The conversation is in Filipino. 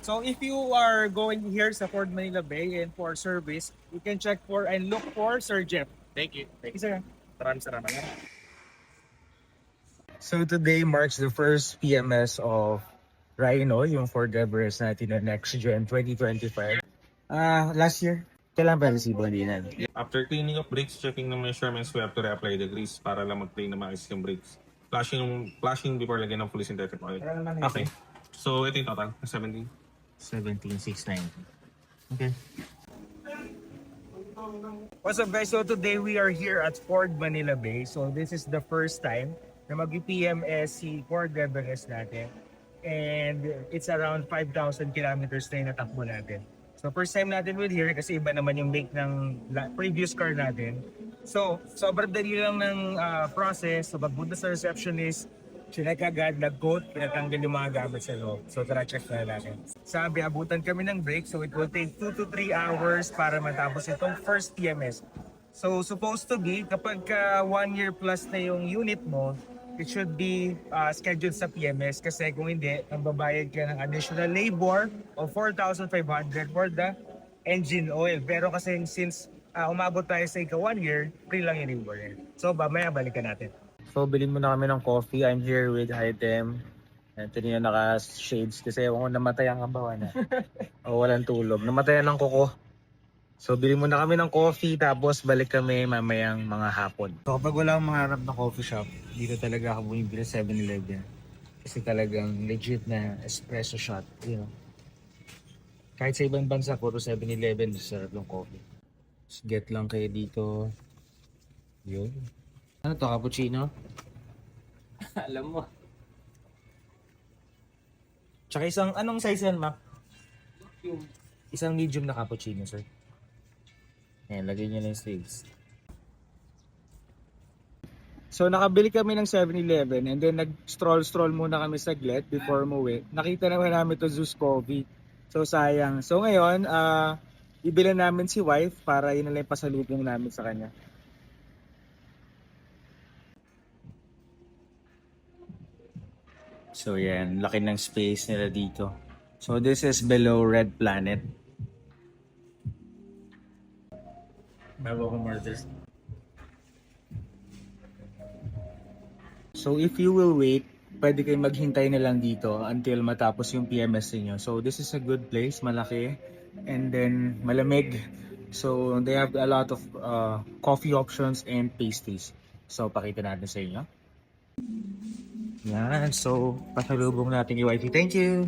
So if you are going here sa Ford Manila Bay and for service, you can check for and look for Sir Jeff. Thank you. Thank you, sir. Maraming salamat. So today marks the first PMS of Rhino, yung Ford Everest natin na next gen 2025. Last year, kailan ba resibo hindi na? After cleaning of brakes, checking ng measurements, we have to reapply the grease para lang mag-play na maayos yung brakes. Flashing before lagyan ng fully synthetic oil. Okay. So, ito yung total, 17. 17,690. Okay. What's up guys? So today we are here at Ford Manila Bay. So this is the first time na mag-PMS si Ford Everest natin. And it's around 5,000 kilometers na yung natakbo natin. So first time natin with here kasi iba naman yung make ng previous car natin. So sobrang dali lang ng process. So pagpunta sa receptionist, check agad, nag-coat, pinatanggal yung mga gamit sa loob. So tara, check na natin. Sabi, abutan kami ng break. So it will take 2 to 3 hours para matapos itong first PMS. So supposed to be, kapag 1 year plus na yung unit mo, it should be scheduled sa PMS. Kasi kung hindi, magbabayad ka ng additional labor of 4,500 for the engine oil. Pero kasi since umabot tayo sa 1 year, free lang yung labor. So mamaya balikan natin. So, bilhin mo na kami ng coffee. I'm here with Item. Anthony yung naka-shades kasi ewan ko namatay ang kabawan na. O walang tulog. Namatay ng kuko. So, bilhin mo na kami ng coffee tapos balik kami mamayang mga hapon. So, kapag wala akong maharap na coffee shop, dito talaga ako bumibili sa 7-Eleven. Kasi talagang legit na espresso shot. You know? Kahit sa ibang bansa, puro 7-Eleven, sarap yung coffee. Just get lang kayo dito. Yun. Ano to, cappuccino? Alam mo. Tsaka isang, anong size yan, Mac? Isang medium na cappuccino, sir. Ayan, lagay nyo na yung sleeves. So, nakabili kami ng 7-Eleven and then nag-stroll muna kami saglit before umuwi. Nakita naman namin to Zeus Coffee. So, sayang. So, ngayon, ibilan namin si wife para yun na lang yung pasalubong namin sa kanya. So yan, laki ng space nila dito. So this is below Red Planet. Bago ko murders. So if you will wait, pwede kayo maghintay na lang dito until matapos yung PMS niyo. So this is a good place, malaki. And then malamig. So they have a lot of coffee options and pastries. So pakita natin sa inyo. Yan, so pasalubong natin yung wifey. Thank you!